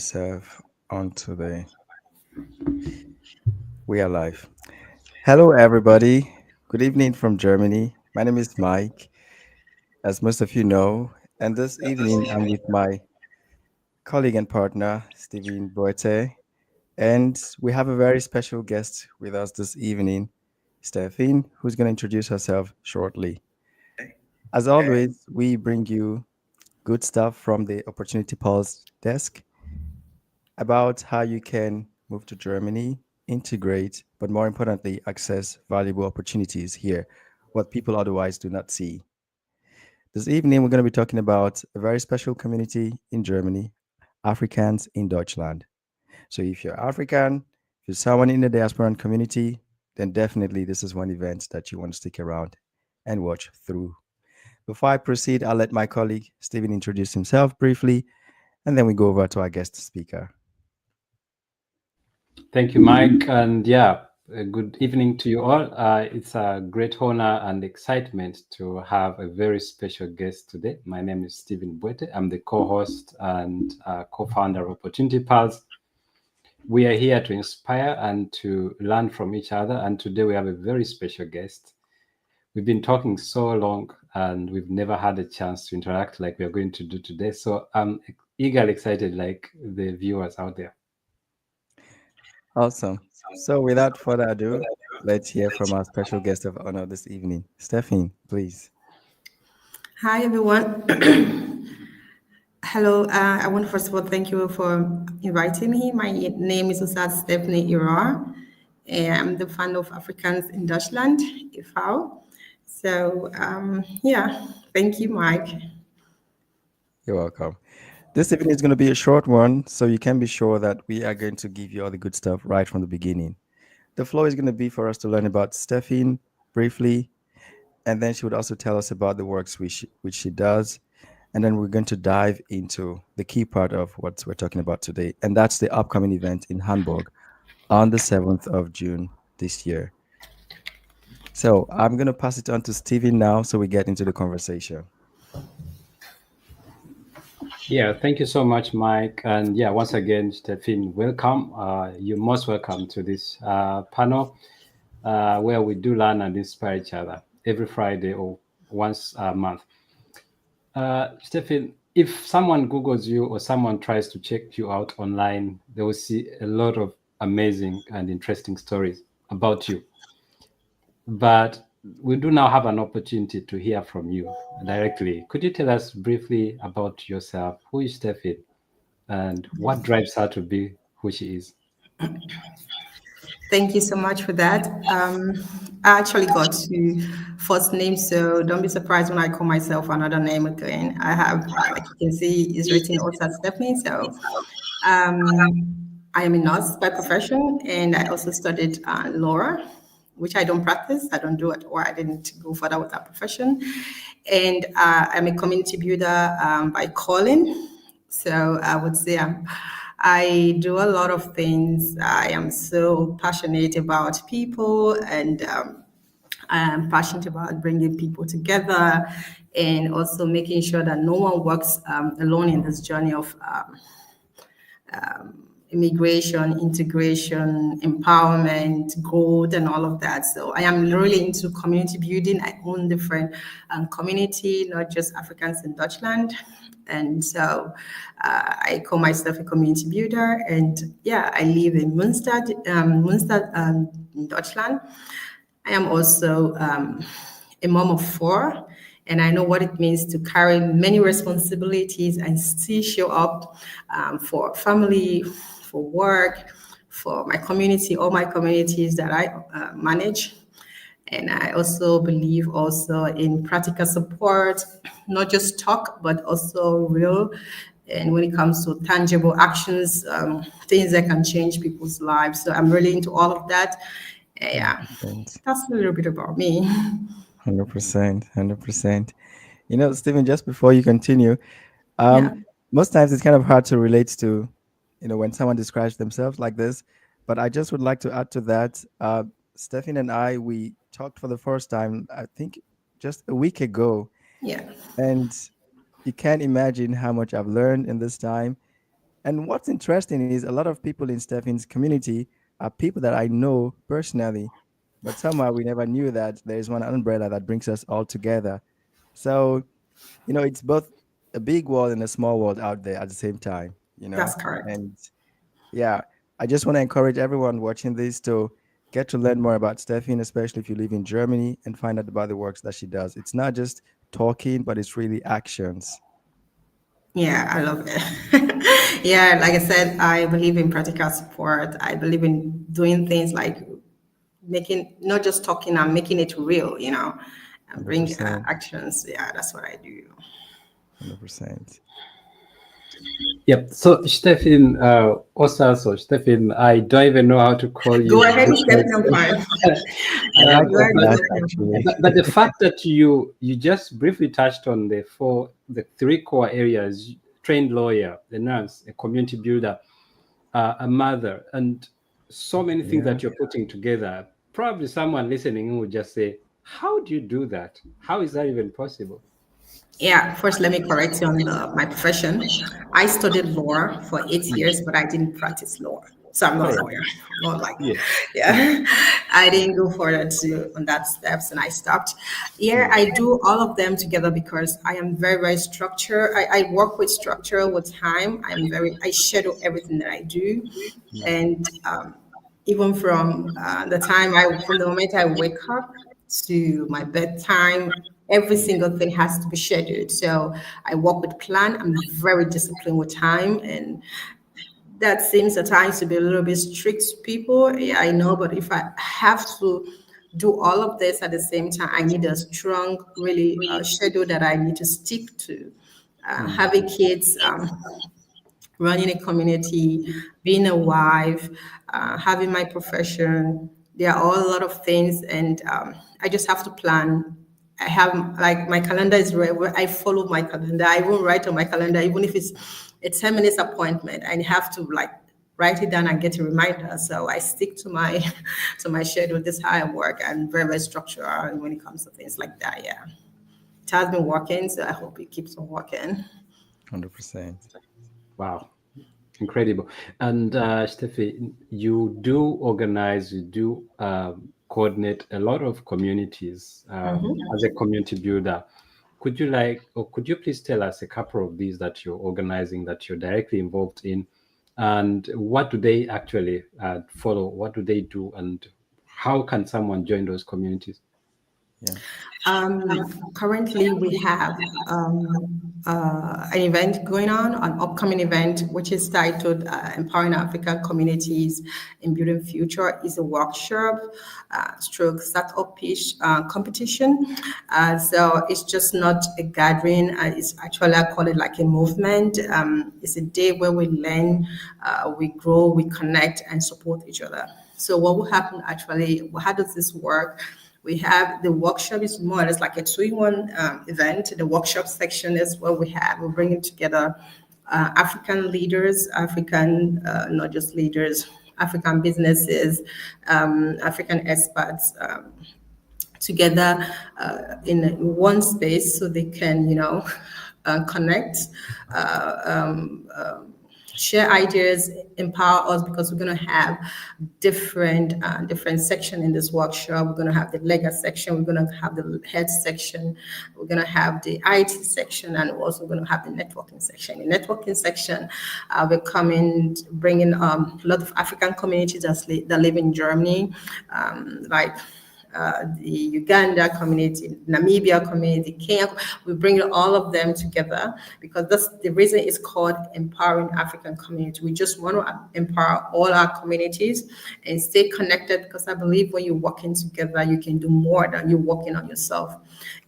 myself on today. We are live. Hello, everybody. Good evening from Germany. My name is Mike, as most of you know. And this evening, I'm with my colleague and partner, Steven Boite. And we have a very special guest with us this evening, Stephine, who's going to introduce herself shortly. As always, we bring you good stuff from the Opportunity Pulse desk about how you can move to Germany, integrate, but more importantly, access valuable opportunities here, what people otherwise do not see. This evening, we're going to be talking about a very special community in Germany, Africans in Deutschland. So if you're African, if you're someone in the diasporan community, then definitely this is one event that you want to stick around and watch through. Before I proceed, I'll let my colleague Stephen introduce himself briefly, and then we go over to our guest speaker. Thank you, Mike. And yeah, good evening to you all. It's a great honor and excitement to have a very special guest today. My name is Stephen Boete. I'm the co-host and co-founder of Opportunity Pulse. We are here to inspire and to learn from each other. And today we have a very special guest. We've been talking so long and we've never had a chance to interact like we are going to do today. So I'm eagerly excited, like the viewers out there. Awesome. So, without further ado, let's hear from our special guest of honor this evening, Stephanie, please. Hi, everyone. Hello. I want to first of all thank you for inviting me. My name is Usad Stephanie Irar, and I'm the founder of Africans in Deutschland, e.V. So, yeah, thank you, Mike. You're welcome. This evening is going to be a short one, so you can be sure that we are going to give you all the good stuff right from the beginning. The floor is going to be for us to learn about Stephanie briefly, and then she would also tell us about the works which she does. And then we're going to dive into the key part of what we're talking about today, and that's the upcoming event in Hamburg on the 7th of June this year. So I'm going to pass it on to Steven now so we get into the conversation. Yeah, thank you so much, Mike. And yeah, once again, Stefan, welcome. You're most welcome to this panel where we do learn and inspire each other every Friday or once a month. Stefan, if someone Googles you or someone tries to check you out online, they will see a lot of amazing and interesting stories about you. But we do now have an opportunity to hear from you directly. Could you tell us briefly about yourself? Who is Steffi and what drives her to be who she is? Thank you so much for that. I actually got to first name, so don't be surprised when I call myself another name again. I have, like you can see, is written also as Stephanie. So I am a nurse by profession, and I also studied law, which I don't practice. I don't do it, or I didn't go further with that profession. And I'm a community builder by calling. So I would say I do a lot of things. I am so passionate about people, and I am passionate about bringing people together and also making sure that no one works alone in this journey of immigration, integration, empowerment, growth, and all of that. So I am really into community building. I own different community, not just Africans in Deutschland. And so I call myself a community builder. And yeah, I live in Munster, in Deutschland. I am also a mom of four, and I know what it means to carry many responsibilities and still show up for family, for work, for my community, all my communities that I manage. And I also believe also in practical support, not just talk, but also real. And when it comes to tangible actions, things that can change people's lives. So I'm really into all of that. Yeah, 100%. that's a little bit about me. 100%. 100%. Stephen, just before you continue, Yeah. um, most times it's kind of hard to relate to, when someone describes themselves like this. But I just would like to add to that. Stephen and I, we talked for the first time, I think just a week ago. Yeah. And you can't imagine how much I've learned in this time. And what's interesting is a lot of people in Stephen's community are people that I know personally, but somehow we never knew that there is one umbrella that brings us all together. So, it's both a big world and a small world out there at the same time, That's correct. And yeah, I just want to encourage everyone watching this to get to learn more about Steffi, especially if you live in Germany, and find out about the works that she does. It's not just talking, but it's really actions. Yeah, I love it. Yeah, like I said, I believe in practical support. I believe in doing things like making, not just talking, I'm making it real, and bring 100%. actions. Yeah, that's what I do. 100%. Yep. So, Stefan, also, Stefan, I don't even know how to call you Go ahead, Stephen, because I'm fine. I like Go that ahead, last Stephen, I'm fine. actually. but the fact that you just briefly touched on the three core areas: trained lawyer, the nurse, a community builder, a mother, and so many things Yeah. that you're putting together. Probably someone listening would just say, "How do you do that? How is that even possible?" Yeah, first let me correct you on my profession. I studied law for 8 years, but I didn't practice law. So I'm not a Oh, lawyer. Not like, yeah. yeah, I didn't go further to on that steps, and I stopped. Yeah, Mm, I do all of them together because I am very, very structured. I work with structure with time. I schedule everything that I do, and even from the moment I wake up to my bedtime, every single thing has to be scheduled. So I work with plan. I'm very disciplined with time, and that seems at times to be a little bit strict to people. Yeah, I know, but if I have to do all of this at the same time, I need a strong, really schedule that I need to stick to. mm, Having kids, running a community, being a wife, having my profession. There are all a lot of things, and I just have to plan. I have like my calendar is where I follow my calendar. I won't write on my calendar, even if it's a 10 minutes appointment. I have to like write it down and get a reminder. So I stick to my to my schedule. This is how I work. I'm very, very structured when it comes to things like that. Yeah, it has been working, so I hope it keeps on working. 100%. wow. Incredible. And Steffi, you do organize, you do coordinate a lot of communities as a community builder. Could you please tell us a couple of these that you're organizing, that you're directly involved in, and what do they actually follow? What do they do, and how can someone join those communities? Yeah. Currently, we have an event going on, an upcoming event, which is titled Empowering African Communities in Building Future. Is a workshop, stroke startup pitch competition. So it's just not a gathering. It's actually, I call it like a movement. It's a day where we learn, we grow, we connect, and support each other. So what will happen actually, how does this work? We have the workshop is more or less like a two-in-one event. The workshop section is where we're bringing together African leaders, African, not just leaders, African businesses, African experts together in one space so they can, connect, uh, um, share ideas, empower us because we're going to have different section in this workshop. We're going to have the legal section, we're going to have the health section, we're going to have the IT section, and we're also going to have the networking section. The networking section, we're bringing a lot of African communities that live in Germany, like the Uganda community, Namibia community, Kenya. We bring all of them together because that's the reason it's called Empowering African Community. We just want to empower all our communities and stay connected because I believe when you're working together, you can do more than you're working on yourself.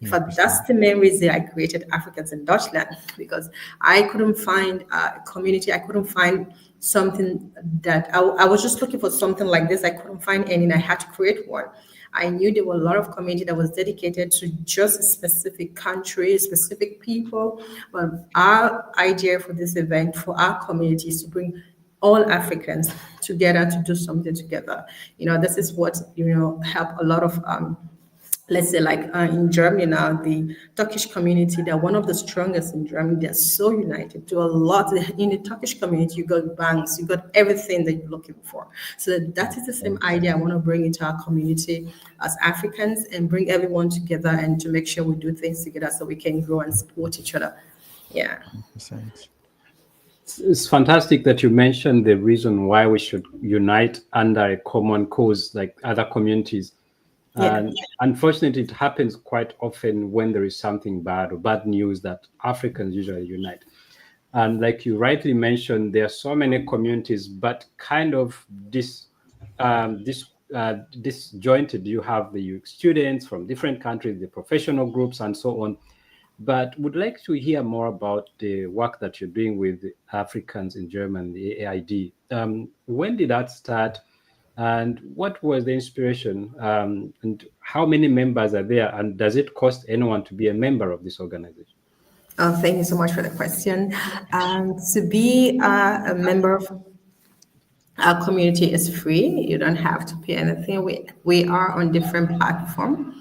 In fact, that's 100%. the main reason I created Africans in Deutschland because I couldn't find a community, I couldn't find something that I was just looking for something like this. I couldn't find any, and I had to create one. I knew there were a lot of community that was dedicated to just a specific country, specific people. But our idea for this event, for our community, is to bring all Africans together to do something together. This is what help a lot of let's say like in Germany now, the Turkish community, they're one of the strongest in Germany. They're so united. Do a lot in the Turkish community. You got banks, you got everything that you're looking for. So that is the same idea I want to bring into our community as Africans and bring everyone together and to make sure we do things together so we can grow and support each other. Yeah. 100%. It's fantastic that you mentioned the reason why we should unite under a common cause like other communities. Yeah. And unfortunately, it happens quite often when there is something bad or bad news that Africans usually unite. And like you rightly mentioned, there are so many communities, but kind of disjointed. You have the students from different countries, the professional groups, and so on. But would like to hear more about the work that you're doing with the Africans in Germany, the AID. When did that start? And what was the inspiration? And how many members are there? And does it cost anyone to be a member of this organization? Oh, thank you so much for the question. To be a member of our community is free. You don't have to pay anything. We are on different platforms.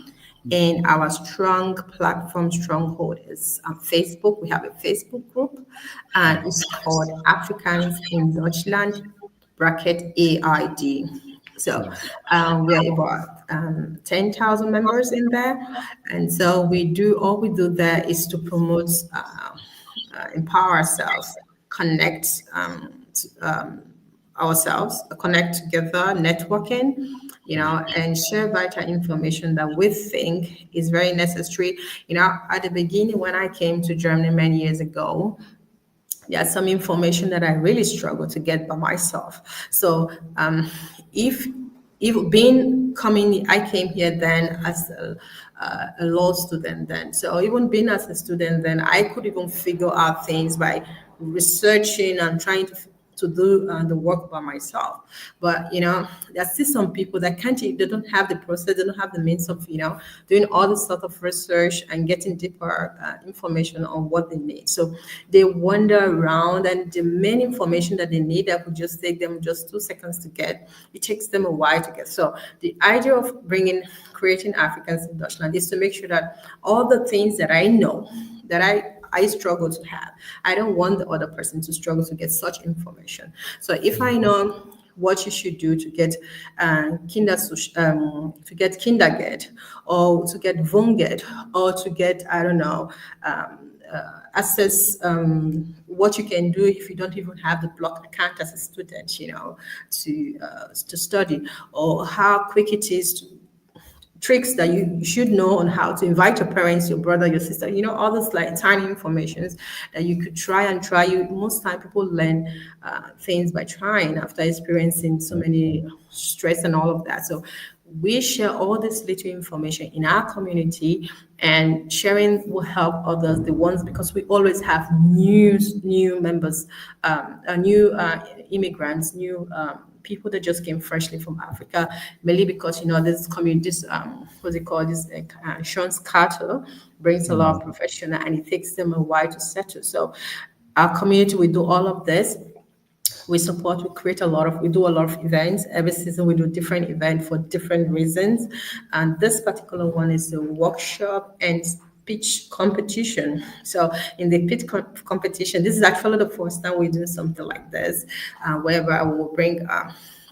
And our strong platform stronghold is Facebook. We have a Facebook group, and it's called Africans in Deutschland bracket AID. So we're about 10,000 members in there, and so we do all we do there is to promote, empower ourselves, connect ourselves, connect together, networking, and share vital information that we think is very necessary. At the beginning, when I came to Germany many years ago, there's some information that I really struggle to get by myself. So if being coming, I came here then as a law student then. So even being as a student then, I could even figure out things by researching and trying to do the work by myself. But there's still some people that can't. They don't have the process. They don't have the means of doing all this sort of research and getting deeper information on what they need. So they wander around, and the main information that they need that could just take them just 2 seconds to get, it takes them a while to get. So the idea of creating Africans in Deutschland is to make sure that all the things that I know that I struggle to have. I don't want the other person to struggle to get such information. So if I know what you should do to get Kindergeld, or to get Wohngeld, or to get, I don't know, access, what you can do if you don't even have the block account as a student, to study, or how quick it is to tricks that you should know on how to invite your parents, your brother, your sister, all those like tiny informations that you could try and try. Most time people learn things by trying after experiencing so many stress and all of that. So we share all this little information in our community, and sharing will help others, the ones, because we always have new members, new immigrants, new people that just came freshly from Africa, mainly because this community, this what's it called, this insurance cartel brings a lot of professional, and it takes them a while to settle. So our community, we do all of this. We do a lot of events. Every season we do different events for different reasons. And this particular one is a workshop and pitch competition. So in the pitch competition, this is actually the first time we're doing something like this, whereby I will bring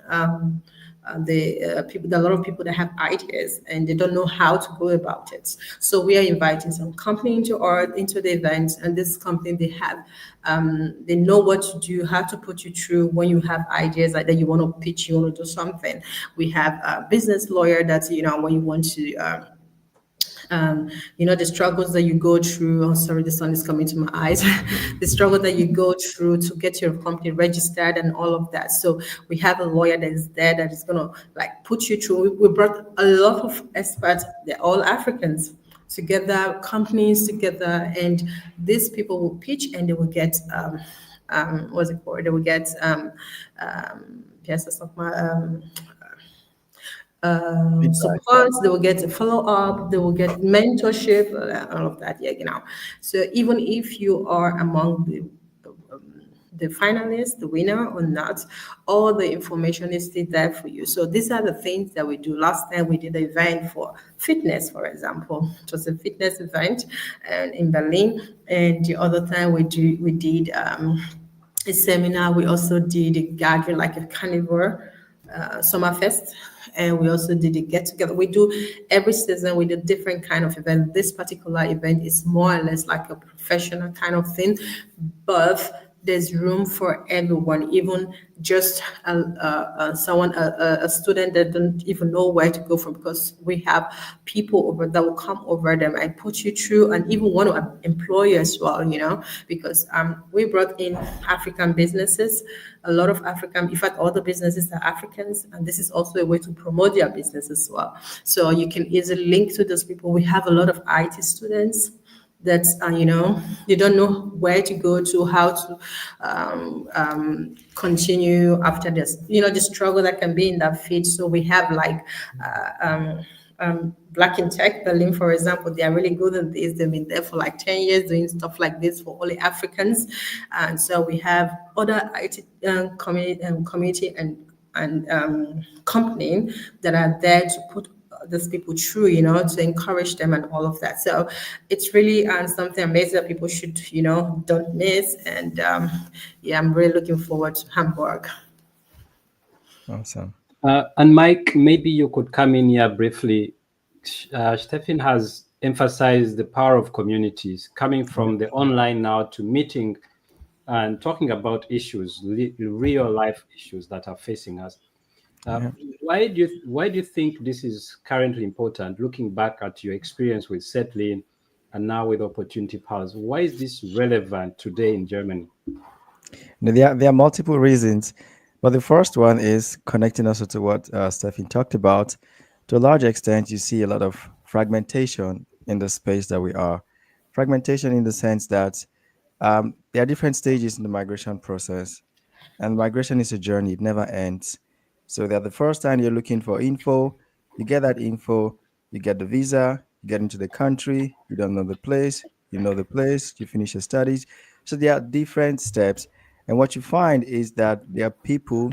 um, a lot of people that have ideas and they don't know how to go about it. So we are inviting some company into the event, and this company, they know what to do, how to put you through when you have ideas like that you want to pitch, you want to do something. We have a business lawyer that when you want to. The struggles that you go through. Oh, sorry, the sun is coming to my eyes. The struggle that you go through to get your company registered and all of that. So we have a lawyer that is there that is going to like put you through. We brought a lot of experts. They're all Africans together, companies together, and these people will pitch and they will get what's it called? They will get yes, that's not my Feedback. support, they will get a follow up, they will get mentorship, all of that. Yeah. So even if you are among the finalist, the winner or not, all the information is still there for you. So these are the things that we do. Last time we did an event for fitness, for example. It was a fitness event in Berlin, and the other time we did a seminar. We also did a gathering like a carnival, Summerfest, and we also did a get together. We do every season. We do different kind of event. This particular event is more or less like a professional kind of thing, but there's room for everyone, even just a student that don't even know where to go from, because we have people over that will come over them and put you through, and even want to employ you as well, because we brought in African businesses, a lot of African, in fact, all the businesses are Africans, and this is also a way to promote their business as well. So you can easily link to those people. We have a lot of IT students that they don't know where to go to, how to continue after this, the struggle that can be in that field. So we have like Black in Tech Berlin, for example. They are really good at this. They've been there for like 10 years doing stuff like this for only Africans. And so we have other IT community and company that are there to put these people through, to encourage them and all of that. So it's really something amazing that people should, don't miss. And yeah, I'm really looking forward to Hamburg. Awesome. And Mike, maybe you could come in here briefly. Stefan has emphasized the power of communities, coming from the online now to meeting and talking about issues, real life issues that are facing us. Yeah. Why do you think this is currently important? Looking back at your experience with settling and now with Opportunity Pulse, why is this relevant today in Germany? Now, there are multiple reasons, but the first one is connecting also to what Stefan talked about. To a large extent, you see a lot of fragmentation in the space that we are. Fragmentation in the sense that there are different stages in the migration process, and migration is a journey, it never ends. So that the first time you're looking for info, you get that info, you get the visa, you get into the country, you don't know the place, you know the place, you finish your studies. So there are different steps. And what you find is that there are people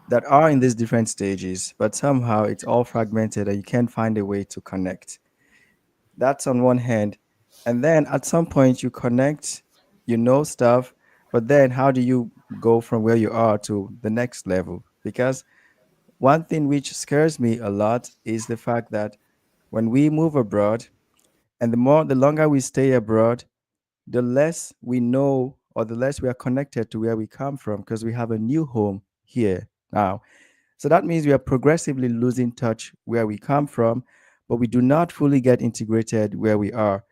that are in these different stages, but somehow it's all fragmented and you can't find a way to connect. That's on one hand. And then at some point you connect, you know stuff, but then how do you go from where you are to the next level? Because one thing which scares me a lot is the fact that when we move abroad, and the longer we stay abroad, the less we know or the less we are connected to where we come from, because we have a new home here now. So that means we are progressively losing touch where we come from, but we do not fully get integrated where we are.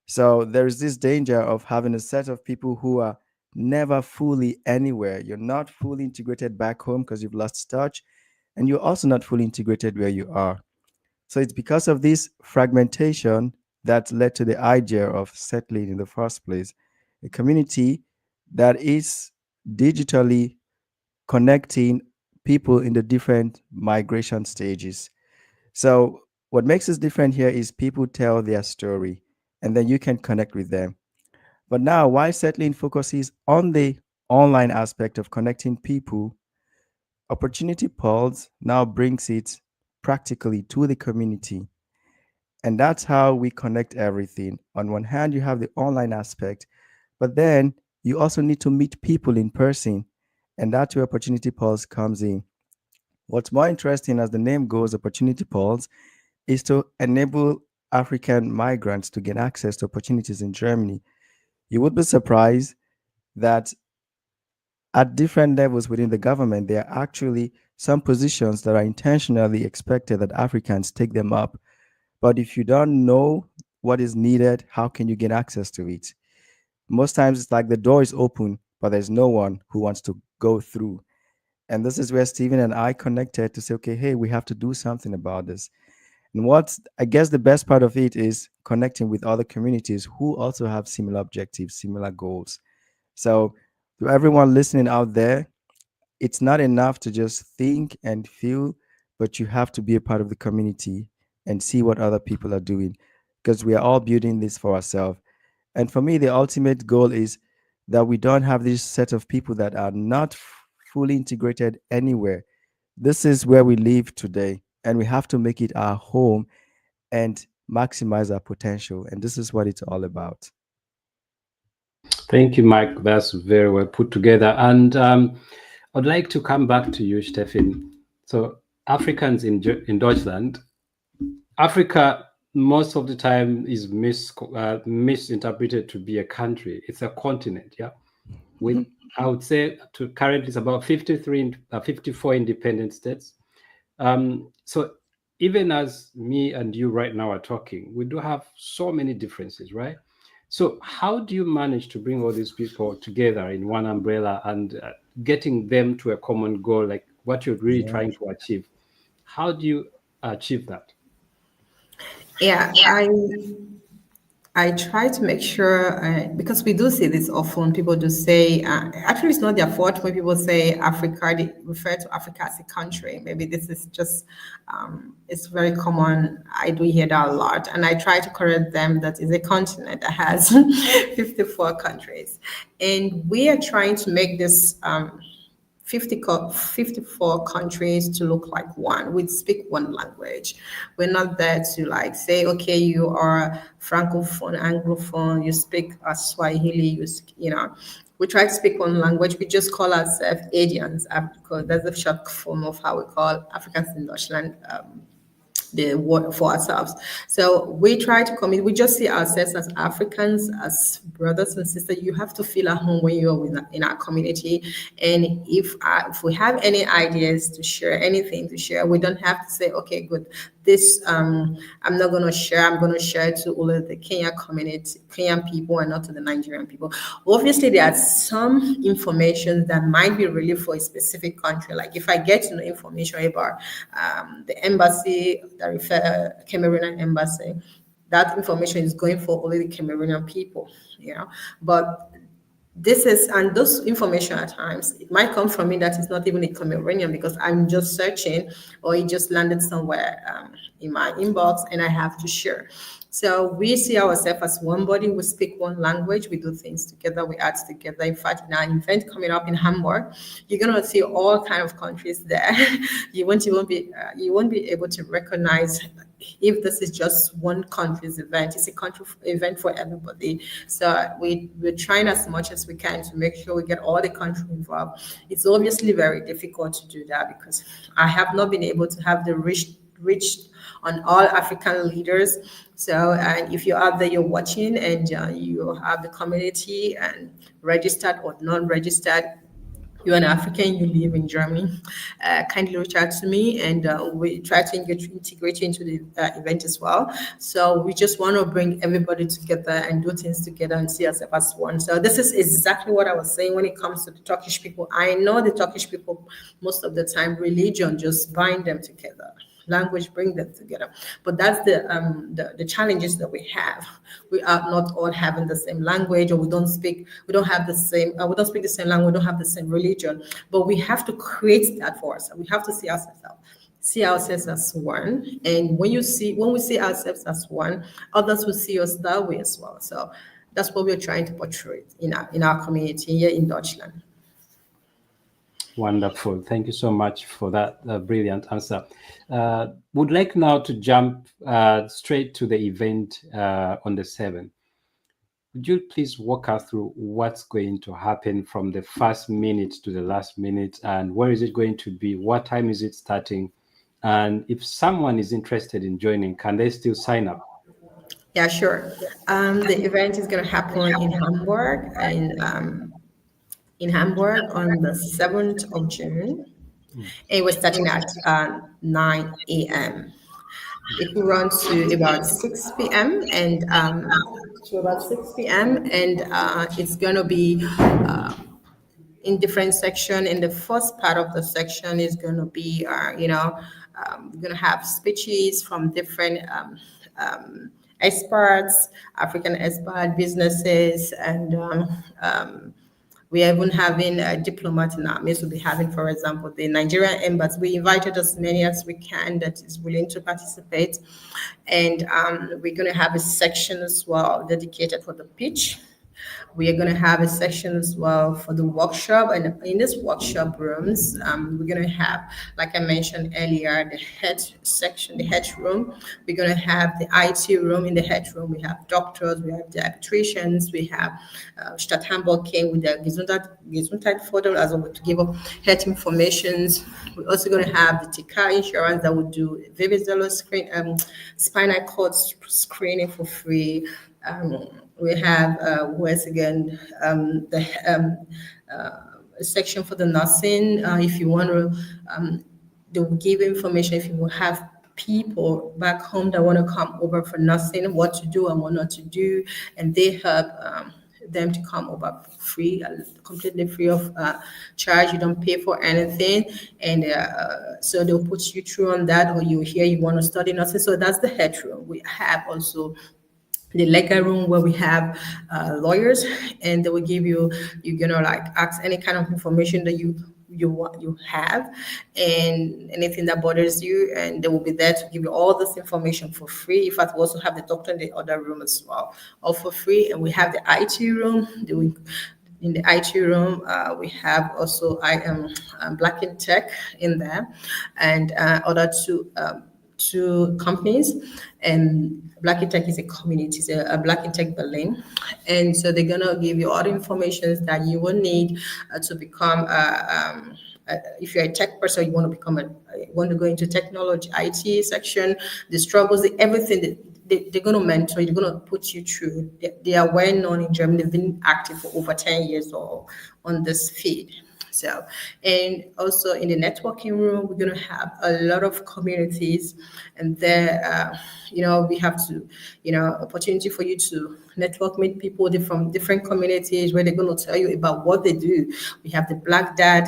So there's this danger of having a set of people who are never fully anywhere. You're not fully integrated back home because you've lost touch, and you're also not fully integrated where you are. So it's because of this fragmentation that led to the idea of settling in the first place, a community that is digitally connecting people in the different migration stages. So what makes us different here is people tell their story and then you can connect with them. But now, while settling focuses on the online aspect of connecting people, Opportunity Pulse now brings it practically to the community. And that's how we connect everything. On one hand, you have the online aspect, but then you also need to meet people in person. And that's where Opportunity Pulse comes in. What's more interesting, as the name goes, Opportunity Pulse, is to enable African migrants to get access to opportunities in Germany. You would be surprised that at different levels within the government, there are actually some positions that are intentionally expected that Africans take them up. But if you don't know what is needed, how can you get access to it? Most times it's like the door is open, but there's no one who wants to go through. And this is where Stephen and I connected to say, okay, hey, we have to do something about this. And what I guess the best part of it is connecting with other communities who also have similar objectives, similar goals. So, to everyone listening out there, it's not enough to just think and feel, but you have to be a part of the community and see what other people are doing, because we are all building this for ourselves. And for me, the ultimate goal is that we don't have this set of people that are not fully integrated anywhere. This is where we live today, and we have to make it our home and maximize our potential. And this is what it's all about. Thank you, Mike. That's very well put together. And I'd like to come back to you, Stefan. So, Africans in Deutschland, Africa most of the time is misinterpreted to be a country. It's a continent, yeah. With I would say to currently it's about 54 independent states. So even as me and you right now are talking, we do have so many differences, right? So how do you manage to bring all these people together in one umbrella and getting them to a common goal, like what you're really Yeah. trying to achieve? How do you achieve that? Yeah, I try to make sure because we do see this often. People do say, actually, it's not their fault when people say Africa. They refer to Africa as a country. Maybe this is just it's very common. I do hear that a lot, and I try to correct them that it's a continent that has 54 countries, and we are trying to make this. 54 countries to look like one. We speak one language. We're not there to like say, okay, you are francophone, anglophone, you speak Swahili, you know. We try to speak one language. We just call ourselves Adians because that's the short form of how we call Africans in Deutschland. The word for ourselves. So we try to commit. We just see ourselves as Africans, as brothers and sisters. You have to feel at home when you're in our community. And if we have any ideas to share, anything to share, we don't have to say, okay, good. This I'm not going to share. I'm going to share to all of the Kenya community, Kenyan people, and not to the Nigerian people. Obviously, there are some information that might be really for a specific country. Like if I get to know information about the embassy, the Cameroonian embassy, that information is going for only the Cameroonian people, you know. But this is and those information at times it might come from me that is not even a Cameroonian because I'm just searching or it just landed somewhere in my inbox and I have to share. So we see ourselves as one body. We speak one language. We do things together. We act together. In fact, in our event coming up in Hamburg, you're gonna see all kind of countries there. You won't be able to recognize if this is just one country's event. It's a country event for everybody. So we're trying as much as we can to make sure we get all the country involved. It's obviously very difficult to do that because I have not been able to have the reach on all African leaders. So, and if you're out there, you're watching, and you have the community and registered or non-registered, you're an African, you live in Germany, kindly reach out to me and we try to integrate you into the event as well. So we just want to bring everybody together and do things together and see ourselves as one. So this is exactly what I was saying when it comes to the Turkish people. I know the Turkish people, most of the time, religion just bind them together, language bring them together. But that's the challenges that we have. We are not all having the same language, or we don't have the same, we don't speak the same language, we don't have the same religion. But we have to create that for ourselves. We have to see ourselves as one. And when we see ourselves as one, others will see us that way as well. So that's what we're trying to portray in our community here in Deutschland. Wonderful. Thank you so much for that brilliant answer. Would like now to jump straight to the event on the 7th. Would you please walk us through what's going to happen from the first minute to the last minute, and where is it going to be? What time is it starting? And if someone is interested in joining, can they still sign up? Yeah, sure. The event is going to happen in Hamburg on the 7th of June. And we're starting at 9 a.m. It will run to about 6 p.m. and it's going to be in different section. In the first part of the section is going to be, we're going to have speeches from different experts, African expert businesses, and we are even having a diplomat in our midst. We'll be having, for example, the Nigerian embassy. We invited as many as we can that is willing to participate. And we're going to have a section as well dedicated for the pitch. We are going to have a section as well for the workshop. And in this workshop rooms, we're going to have, like I mentioned earlier, the head section, the head room. We're going to have the IT room. In the head room, we have doctors, we have dietitians, we have Stadt Hamburg came with their Gesundheit photo as well to give up health informations. We're also going to have the TK insurance that would do Vivizelo spinal cord screening for free. We have once again a section for the nursing. If you want to, they will give information if you will have people back home that want to come over for nursing, what to do and what not to do, and they help. Them to come over free, completely free of charge. You don't pay for anything, and so they'll put you through on that, or you hear you want to study nursing. So that's the head room. We have also the legal room where we have lawyers, and they will give you, like ask any kind of information that you have, and anything that bothers you, and they will be there to give you all this information for free. In fact, we also have the doctor in the other room as well, all for free. And we have the IT room. In the IT room, we have also I am Black in Tech in there, and other two companies. And Black in Tech is a community, it's a Black in Tech Berlin. And so they're gonna give you all the information that you will need to become if you're a tech person, you want to become you want to go into technology, IT section, the struggles, everything that they're going to mentor you, they're going to put you through. They are well known in Germany. They've been active for over 10 years or on this field. So, and also in the networking room, we're going to have a lot of communities, and there, we have to, opportunity for you to network, meet people from different communities where they're going to tell you about what they do. We have the Black Dad.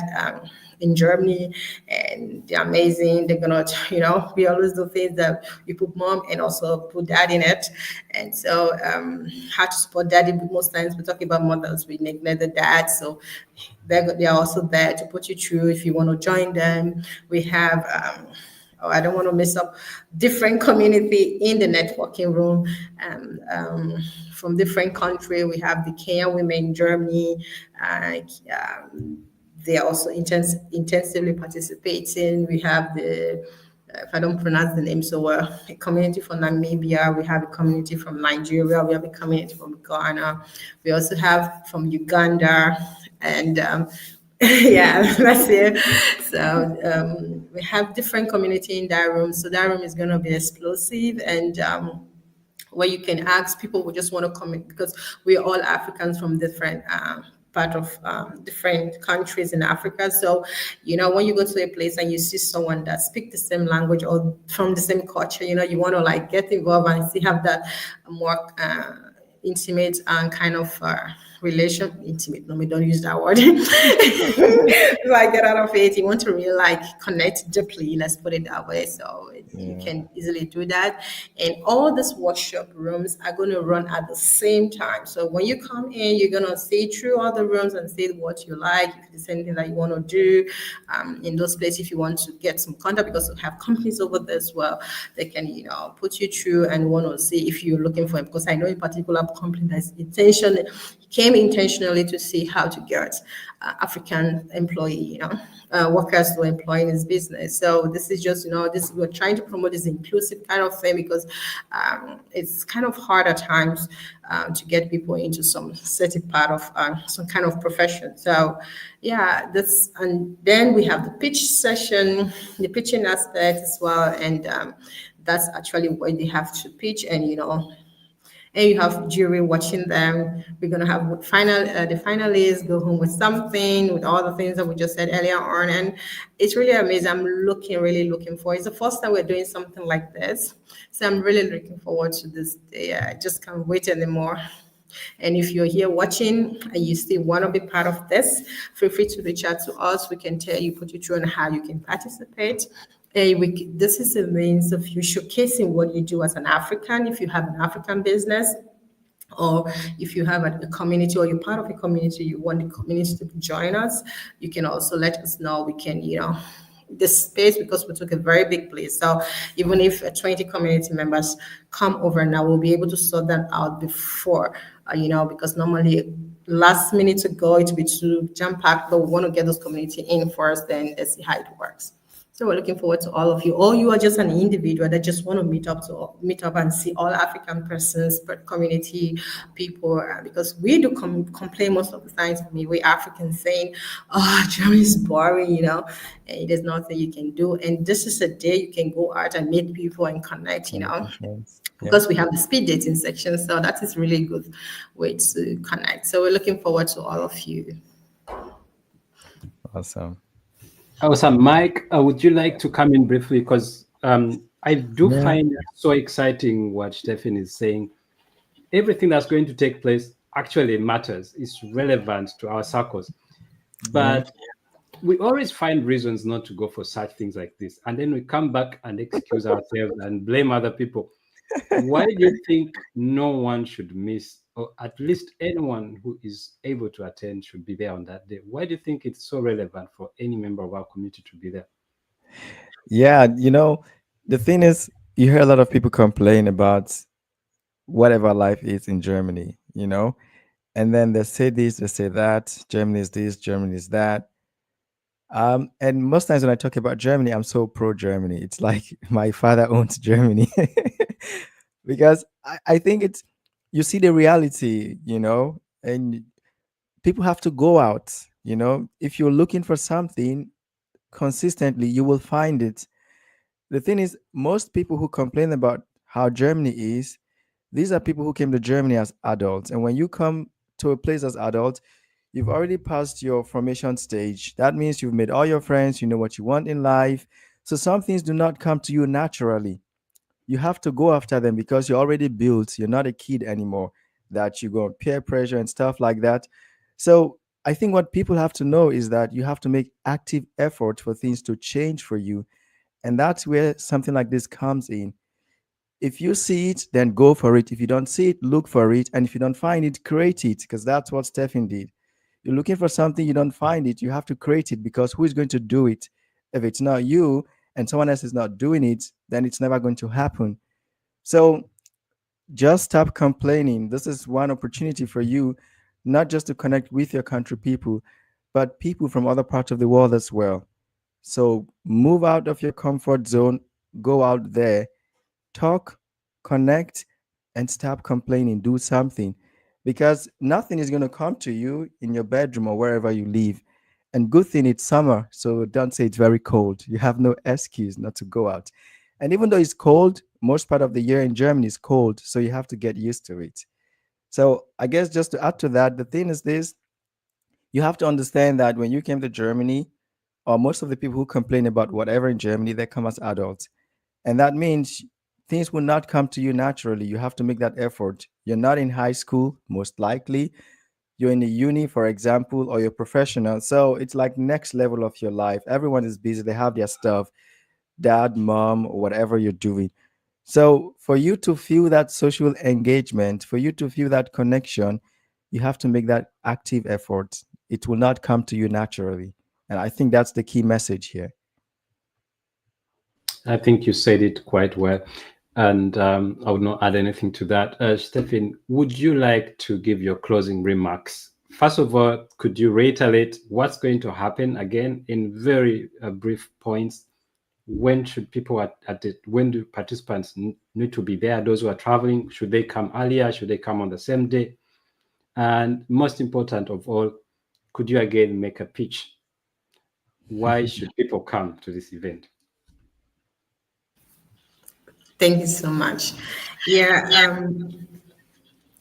In Germany, and they're amazing. They're gonna, we always do things that we put mom and also put dad in it. And so, how to support daddy. Most times we're talking about mothers, we neglect the dad. So they're also there to put you through if you want to join them. We have. I don't want to mess up different community in the networking room. From different country, we have the Kenyan women in Germany. They are also intensively participating. We have if I don't pronounce the name so well, a community from Namibia. We have a community from Nigeria. We have a community from Ghana. We also have from Uganda. And yeah, that's it. So we have different community in that room. So that room is going to be explosive, and where you can ask people who just want to come in, because we're all Africans from different part of different countries in Africa. So, when you go to a place and you see someone that speak the same language or from the same culture, you want to like get involved and see have that more intimate and kind of relation. Intimate, no, we don't use that word. Like get out of it, you want to really like connect deeply, let's put it that way. So you Yeah. can easily do that. And all these workshop rooms are going to run at the same time. So when you come in, you're going to see through all the rooms and see what you like, if there's anything that you want to do in those places. If you want to get some contact, because we have companies over there as well, they can put you through and want to see if you're looking for it. Because I know a particular company that's came intentionally to see how to get African employee, workers to employ in his business. So this is just, we're trying to promote this inclusive kind of thing, because it's kind of hard at times to get people into some certain part of some kind of profession. So yeah, and then we have the pitch session, the pitching aspect as well. And that's actually where they have to pitch, and you have jury watching them. We're gonna have the finalists go home with something, with all the things that we just said earlier on, and it's really amazing. I'm really looking forward. It's the first time we're doing something like this, so I'm really looking forward to this day. I just can't wait anymore. And if you're here watching and you still want to be part of this, feel free to reach out to us. We can tell you, put you through on how you can participate. This is a means of you showcasing what you do as an African. If you have an African business, or if you have a community or you're part of a community, you want the community to join us, you can also let us know. We can, this space, because we took a very big place. So even if 20 community members come over now, we'll be able to sort that out before, because normally last minute to go, it will be too jam packed, but we want to get those community in first, then let's see how it works. So we're looking forward to all of you. Or you are just an individual that just want to meet up and see all African persons, but community people, because we do complain most of the times. I mean, we Africans saying, "Oh, Germany is boring," and there's nothing you can do. And this is a day you can go out and meet people and connect, 100%. Yeah. because we have the speed dating section. So that is really good way to connect. So we're looking forward to all of you. Awesome. Awesome. Mike, would you like to come in briefly? Because I do Yeah. find it so exciting what Stephen is saying. Everything that's going to take place actually matters, is relevant to our circles. Yeah. But we always find reasons not to go for such things like this. And then we come back and excuse ourselves and blame other people. Why do you think no one should miss, or at least anyone who is able to attend should be there on that day? Why do you think it's so relevant for any member of our community to be there? Yeah. The thing is, you hear a lot of people complain about whatever life is in Germany, and then they say this, they say that, Germany is this, Germany is that. And most times when I talk about Germany, I'm so pro Germany. It's like my father owns Germany. Because I think you see the reality, and people have to go out. If you're looking for something consistently, you will find it. The thing is, most people who complain about how Germany is, these are people who came to Germany as adults. And when you come to a place as adults, you've already passed your formation stage. That means you've made all your friends, you know what you want in life. So some things do not come to you naturally. You have to go after them because you're already built. You're not a kid anymore that you go on peer pressure and stuff like that. So I think what people have to know is that you have to make active effort for things to change for you. And that's where something like this comes in. If you see it, then go for it. If you don't see it, look for it. And if you don't find it, create it, because that's what Stephen did. You're looking for something, you don't find it, you have to create it, because who is going to do it? If it's not you and someone else is not doing it, then it's never going to happen. So just stop complaining. This is one opportunity for you, not just to connect with your country people, but people from other parts of the world as well. So move out of your comfort zone, go out there, talk, connect, and stop complaining. Do something, because nothing is going to come to you in your bedroom or wherever you live. And good thing it's summer, so don't say it's very cold. You have no excuse not to go out. And even though it's cold, most part of the year in Germany is cold, so you have to get used to it. So I guess just to add to that, the thing is this: you have to understand that when you came to Germany, or most of the people who complain about whatever in Germany, they come as adults. And that means things will not come to you naturally. You have to make that effort. You're not in high school, most likely. You're in a uni, for example, or you're professional. So it's like next level of your life. Everyone is busy. They have their stuff, dad, mom, or whatever you're doing. So for you to feel that social engagement, for you to feel that connection, you have to make that active effort. It will not come to you naturally. And I think that's the key message here. I think you said it quite well. And I would not add anything to that. Stephen, would you like to give your closing remarks? First of all, could you reiterate what's going to happen again in very brief points? When should people at it? When do participants need to be there? Those who are traveling, should they come earlier? Should they come on the same day? And most important of all, could you again make a pitch? Why should people come to this event? Thank you so much. Yeah,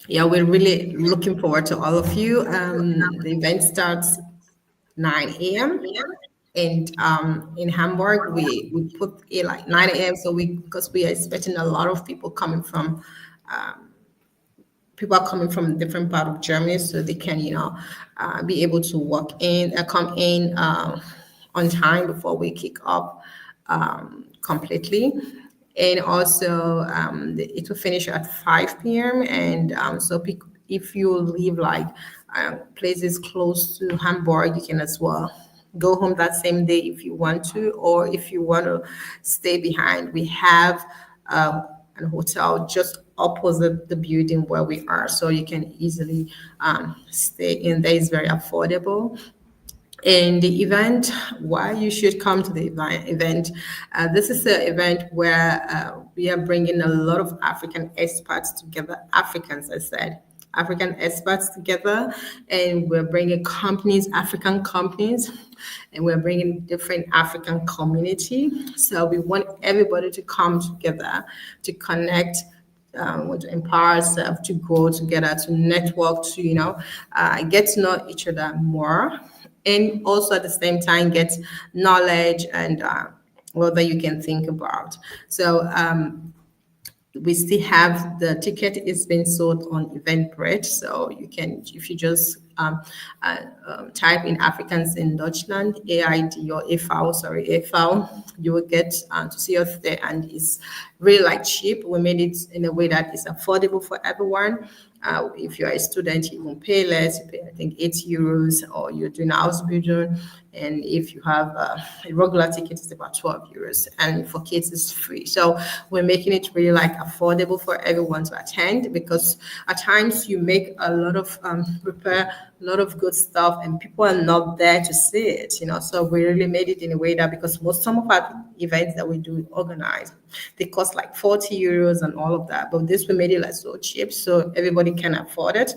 yeah, we're really looking forward to all of you. The event starts 9 a.m. And in Hamburg, we put it like 9 a.m. So because we are expecting a lot of people are coming from different part of Germany, so they can, be able to come in on time before we kick off completely. And also, it will finish at 5 p.m. And if you live like places close to Hamburg, you can as well go home that same day if you want to, or if you want to stay behind. We have a hotel just opposite the building where we are, so you can easily stay in there. It's very affordable. And the event, why you should come to the event. This is an event where we are bringing a lot of African experts together, Africans, I said, African experts together, and we're bringing companies, African companies, and we're bringing different African community. So we want everybody to come together to connect, to empower ourselves, to grow together, to network, to get to know each other more, and also at the same time get knowledge and what that you can think about. So we still have the ticket is being sold on Eventbrite, so you can, if you just type in Africans in Deutschland, AID or AV, sorry, AV, you will get to see us there, and it's really like cheap. We made it in a way that is affordable for everyone. If you're a student, you won't pay less. You pay, I think, €8, or you're doing house building. And if you have a regular ticket, it's about €12. And for kids, it's free. So we're making it really like affordable for everyone to attend, because at times you make a lot of prepare a lot of good stuff and people are not there to see it. So we really made it in a way that, because some of our events that we do organize, they cost like €40 and all of that, but this we made it like so cheap so everybody can afford it.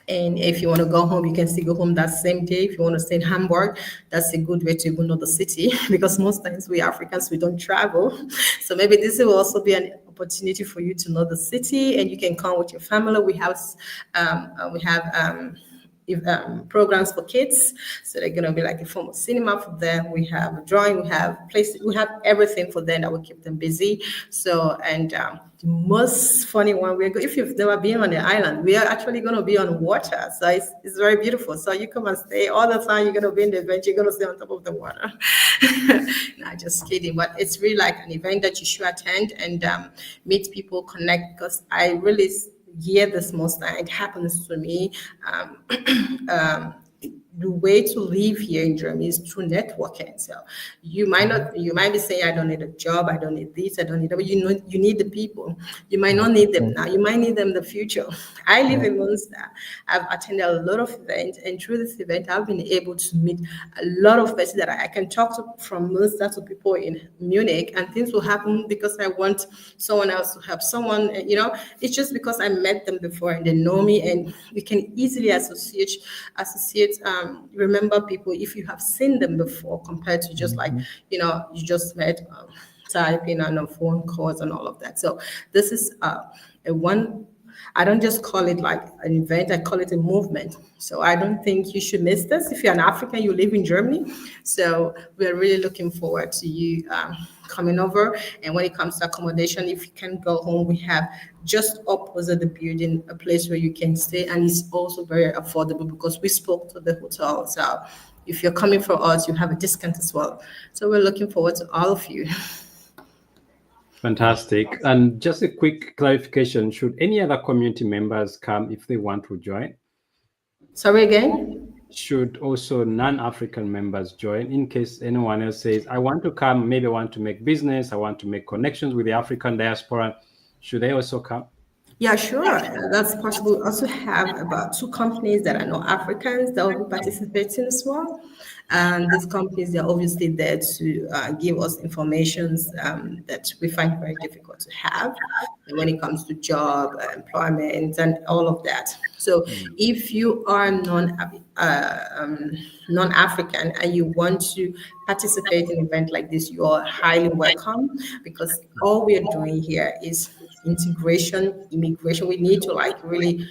And if you want to go home, you can still go home that same day. If you want to stay in Hamburg, that's a good way to even know the city because most times we Africans, we don't travel. So maybe this will also be an opportunity for you to know the city, and you can come with your family. We have programs for kids, so they're going to be like a form of cinema for them. We have a drawing, we have places, we have everything for them that will keep them busy. So, and the most funny one, if you've never been on the island, we are actually going to be on water, so it's very beautiful. So you come and stay all the time. You're going to be in the event, you're going to stay on top of the water. No, just kidding, but it's really like an event that you should attend and meet people, connect, because I really hear this most time. It happens to me. Um, the way to live here in Germany is through networking. So you might be saying, I don't need a job, I don't need this, I don't need that, but you need the people. You might not need them now, you might need them in the future. I live in Munster. I've attended a lot of events, and through this event, I've been able to meet a lot of persons that I can talk to from Munster to people in Munich, and things will happen because I want someone else to help someone. It's just because I met them before and they know me, and we can easily associate remember people if you have seen them before, compared to just like you just met typing on a phone calls and all of that. So this is a one. I don't just call it like an event, I call it a movement. So I don't think you should miss this. If you're an African, you live in Germany. So we're really looking forward to you coming over. And when it comes to accommodation, if you can go home, we have just opposite the building a place where you can stay. And it's also very affordable because we spoke to the hotel. So if you're coming for us, you have a discount as well. So we're looking forward to all of you. Fantastic. And just a quick clarification, should any other community members come if they want to join? Sorry again? Should also non-African members join in case anyone else says, I want to come, maybe I want to make business, I want to make connections with the African diaspora. Should they also come? Yeah, sure. That's possible. We also have about 2 companies that are not Africans that will be participating as well. And these companies, they're obviously there to give us information that we find very difficult to have when it comes to job, employment, and all of that. So if you are non-African and you want to participate in an event like this, you are highly welcome, because all we are doing here is integration, immigration. We need to like really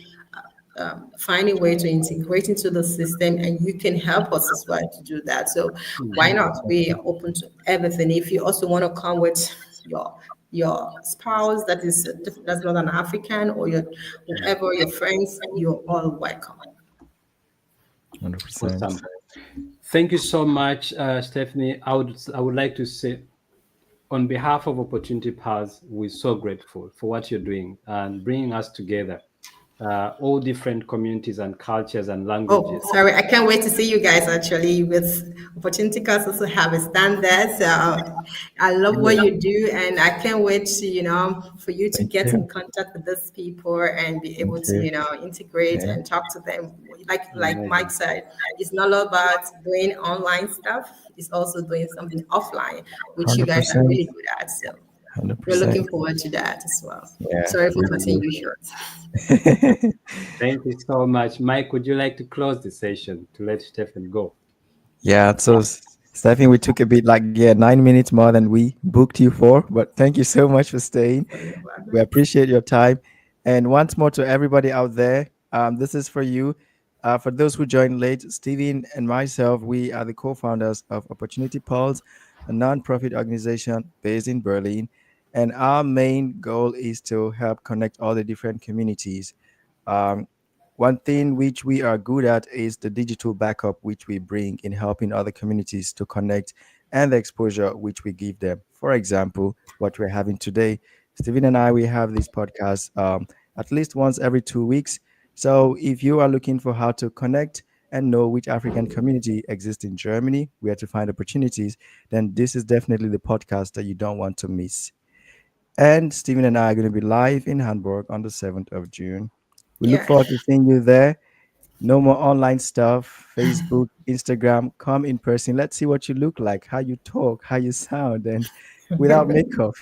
find a way to integrate into the system, and you can help us as well to do that. So why not? We are open to everything. If you also want to come with your spouse that's not an African, or your whoever your friends, you're all welcome. 100%. Awesome. Thank you so much, Stephanie. I would like to say, on behalf of Opportunity Paths, we're so grateful for what you're doing and bringing us together all different communities and cultures and Oh, languages. sorry. I can't wait to see you guys actually with Opportunity Cost also have a stand there. So I love what Yeah, you do and I can't wait to, for you to thank get in you. contact with these people and be Thank able to, you. integrate Yeah, and talk to them. Like Mike Amazing. said, it's not all about doing online stuff. It's also doing something offline, which you guys are 100%. really good at. So we're 100%. looking forward to that as well. Yeah, Sorry for we cutting do. you short. Thank you so much. Mike, would you like to close the session to let Stephen go? Yeah, so Stephanie, we took a bit like, yeah, 9 minutes more than we booked you for, but thank you so much for staying. Sorry about We that. appreciate your time. And once more to everybody out there, this is for you. For those who joined late, Steven and myself, we are the co founders of Opportunity Pulse, a non-profit organization based in Berlin. And our main goal is to help connect all the different communities. Um, One thing which we are good at is the digital backup which we bring in helping other communities to connect and the exposure which we give them. For example, what we're having today, Stephen and I, we have this podcast at least once every 2 weeks. So if you are looking for how to connect and know which African community exists in Germany, where to find opportunities, then this is definitely the podcast that you don't want to miss. And Stephen and I are going to be live in Hamburg on the 7th of June. We look Yeah. forward to seeing you there. No more online stuff, Facebook, Instagram. Come in person. Let's see what you look like, how you talk, how you sound, and without makeup,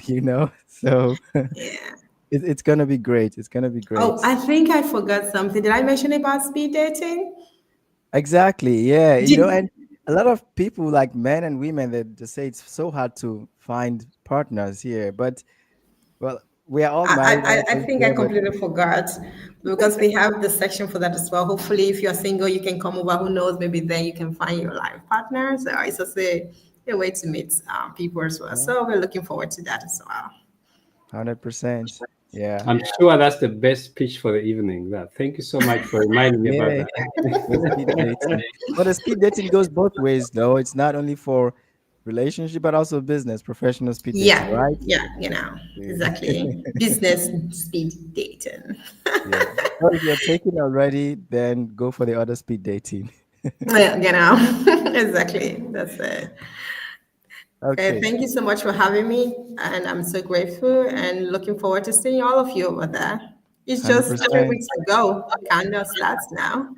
So Yeah. it's going to be great. It's going to be Oh, great. I think I forgot something. Did I mention about speed dating? Exactly. Yeah. Did And a lot of people, like men and women, that just say it's so hard to find partners here. But, well, we are all married I nowadays think I here, but completely forgot because we have the section for that as well. Hopefully, if you're single, you can come over. Who knows? Maybe then you can find your life partner. So it's just a way to meet people as well. yeah, So we're looking forward to that as well. 100%. Yeah. I'm sure that's the best pitch for the evening. That. Thank you so much for reminding me about Yeah. that. The speed dating. But the speed dating goes both ways, though. It's not only for relationship, but also business, professional speed dating, Yeah, right? yeah, Yeah. exactly. Business speed dating. Yeah. Or if you're taking already, then go for the other speed dating. Yeah, exactly. That's it. Okay, Okay. thank you so much for having me, and I'm so grateful and looking forward to seeing all of you over there. It's just 3 weeks 100%. to go. Countdown starts now.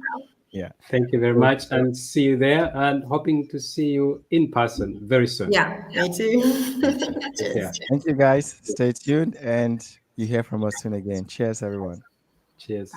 Yeah. Thank you very So, much and see you there and hoping to see you in person very soon. Yeah, me too. Take care. Cheers. thank you guys. Stay tuned and you hear from us soon again. Cheers, everyone. Cheers.